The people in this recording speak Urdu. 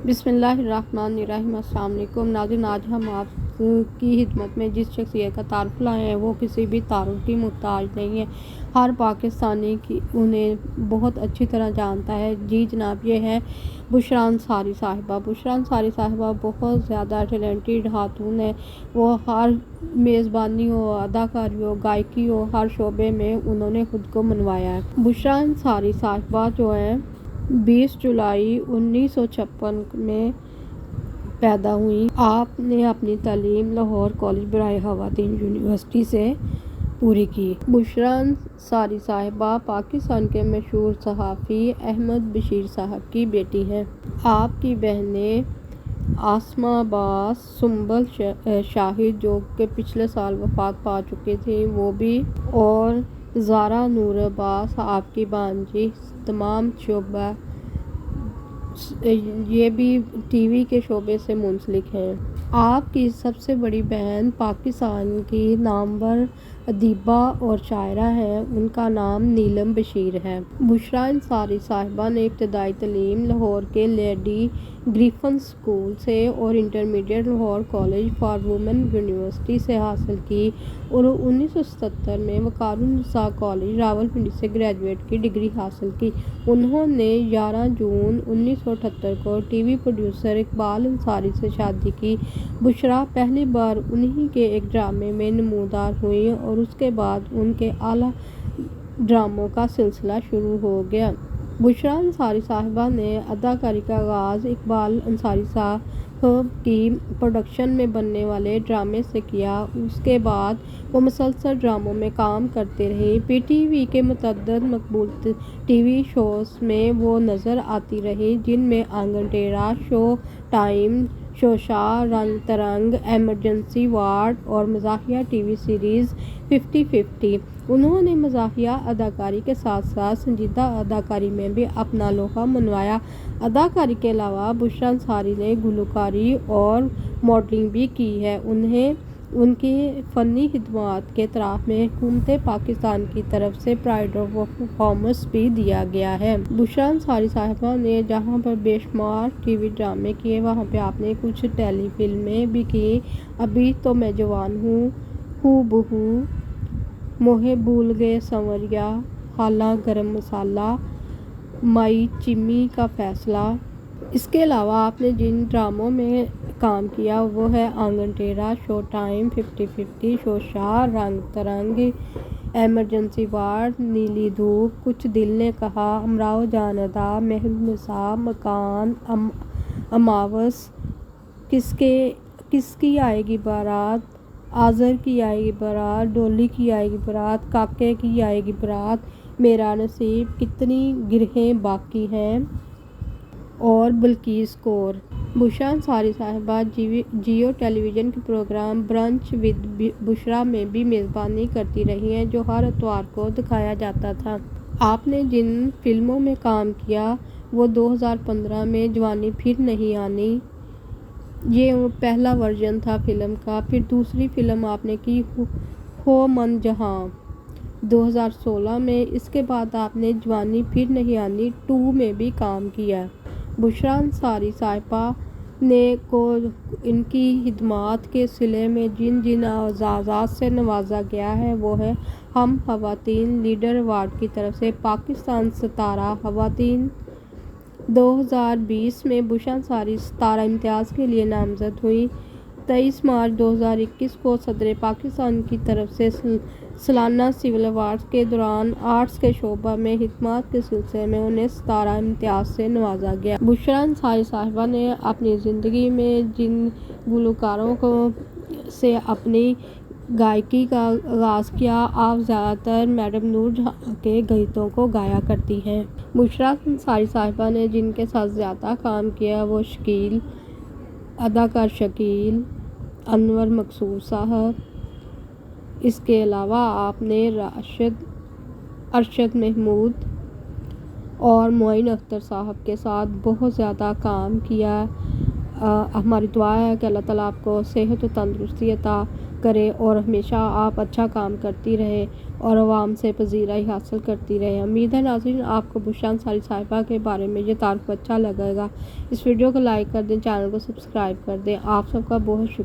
بسم اللہ الرحمن الرحیم۔ السلام علیکم ناظرین، آج ہم آپ کی خدمت میں جس شخصیت کا تعارف لائے ہیں وہ کسی بھی تعارف کی محتاج نہیں ہے۔ ہر پاکستانی انہیں بہت اچھی طرح جانتا ہے۔ جی جناب، یہ ہے بشریٰ انصاری صاحبہ۔ بشریٰ انصاری صاحبہ بہت زیادہ ٹیلنٹڈ خاتون ہے۔ وہ ہر میزبانی ہو، اداکاری ہو، گائیکی ہو، ہر شعبے میں انہوں نے خود کو منوایا ہے۔ بشریٰ انصاری صاحبہ جو ہیں 20 جولائی 1956 میں پیدا ہوئی۔ آپ نے اپنی تعلیم لاہور کالج برائے خواتین یونیورسٹی سے پوری کی۔ بشریٰ انصاری صاحبہ پاکستان کے مشہور صحافی احمد بشیر صاحب کی بیٹی ہیں۔ آپ کی بہنیں آسماء عباس، سنبل شاہد جو کہ پچھلے سال وفات پا چکی تھیں وہ بھی، اور زارا نور عباس آپ کی بھانجی، تمام شعبہ یہ بھی ٹی وی کے شعبے سے منسلک ہیں۔ آپ کی سب سے بڑی بہن پاکستان کی نامور ادیبہ اور شاعرہ ہیں، ان کا نام نیلم بشیر ہے۔ بشریٰ انصاری صاحبہ نے ابتدائی تعلیم لاہور کے لیڈی گریفن اسکول سے اور intermediate Lahore college for women university سے حاصل کی، اور 1977 میں وقار النساء کالج راولپنڈی سے گریجویٹ کی ڈگری حاصل کی۔ انہوں نے 11 جون 1978 کو T V producer Iqbal Ansari سے شادی کی۔ بشریٰ پہلی بار انہی کے ایک ڈرامے میں نمودار ہوئیں اور اس کے بعد ان کے اعلیٰ ڈراموں کا سلسلہ شروع ہو گیا۔ بشریٰ انصاری صاحبہ نے اداکاری کا آغاز اقبال انصاری صاحب کی پروڈکشن میں بننے والے ڈرامے سے کیا۔ اس کے بعد وہ مسلسل ڈراموں میں کام کرتے رہی۔ پی ٹی وی کے متعدد مقبول ٹی وی شوز میں وہ نظر آتی رہی، جن میں آنگن ٹیڑھا، شو ٹائم، شوشا، رنگ ترنگ، ایمرجنسی وارڈ اور مزاحیہ ٹی وی سیریز 50-50۔ انہوں نے مزاحیہ اداکاری کے ساتھ ساتھ سنجیدہ اداکاری میں بھی اپنا لوہا منوایا۔ اداکاری کے علاوہ بشریٰ انصاری نے گلوکاری اور ماڈلنگ بھی کی ہے۔ انہیں ان کی فنی خدمات کے اعتراف میں حکومت پاکستان کی طرف سے پرائڈ آف پرفارمنس بھی دیا گیا ہے۔ بشریٰ انصاری صاحبہ نے جہاں پر بے شمار ٹی وی ڈرامے کیے، وہاں پہ آپ نے کچھ ٹیلی فلمیں بھی کی۔ ابھی تو میں جوان ہوں، ہو بہو، موہے بھول گئے سنوریا، خالہ گرم مسالہ، مائی چیمی کا فیصلہ۔ اس کے علاوہ آپ نے جن ڈراموں میں کام کیا وہ ہے آنگن ٹیڑھا، شو ٹائم، 50-50، شوشا، رنگ ترنگ، ایمرجنسی وارڈ، نیلی دھوپ، کچھ دل نے کہا، امراؤ جان ادا، مہر النساء، مکان، اماوس، کس کی آئے گی بارات، آذر کی آئے گی بارات، ڈولی کی آئے گی بارات، کاکے کی آئے گی بارات، میرا نصیب، کتنی گرہیں باقی ہیں، اور بلقیس کور۔ بشریٰ انصاری صاحبہ جیو ٹیلی ویژن کے پروگرام برنچ ود بشریٰ میں بھی میزبانی کرتی رہی ہیں، جو ہر اتوار کو دکھایا جاتا تھا۔ آپ نے جن فلموں میں کام کیا وہ 2015 میں جوانی پھر نہیں آنی، یہ پہلا ورژن تھا فلم کا۔ پھر دوسری فلم آپ نے کی ہو من جہاں 2016 میں۔ اس کے بعد آپ نے جوانی پھر نہیں آنی 2 میں بھی کام کیا۔ بشریٰ انصاری صاحبہ نے کو ان کی خدمات کے صلے میں جن اعزازات سے نوازا گیا ہے وہ ہے ہم خواتین لیڈر ایوارڈ کی طرف سے پاکستان ستارہ خواتین۔ 2020 میں بشریٰ انصاری ستارہ امتیاز کے لیے نامزد ہوئیں۔ 23 مارچ 2021 کو صدر پاکستان کی طرف سے سالانہ سول ایوارڈز کے دوران آرٹس کے شعبہ میں خدمات کے سلسلے میں انہیں ستارہ امتیاز سے نوازا گیا۔ بشریٰ انصاری صاحبہ نے اپنی زندگی میں جن گلوکاروں سے اپنی گائیکی کا آغاز کیا، آپ زیادہ تر میڈم نور جہاں کے گیتوں کو گایا کرتی ہیں۔ بشریٰ انصاری صاحبہ نے جن کے ساتھ زیادہ کام کیا وہ شکیل، اداکار شکیل، انور مقصود صاحب۔ اس کے علاوہ آپ نے ارشد محمود اور معین اختر صاحب کے ساتھ بہت زیادہ کام کیا۔ ہماری دعا ہے کہ اللہ تعالیٰ آپ کو صحت و تندرستی عطا کرے اور ہمیشہ آپ اچھا کام کرتی رہے اور عوام سے پذیرائی حاصل کرتی رہے۔ امید ہے ناظرین آپ کو بشریٰ انصاری صاحبہ کے بارے میں یہ تعارف اچھا لگے گا۔ اس ویڈیو کو لائک کر دیں، چینل کو سبسکرائب کر دیں۔ آپ سب کا بہت شکریہ۔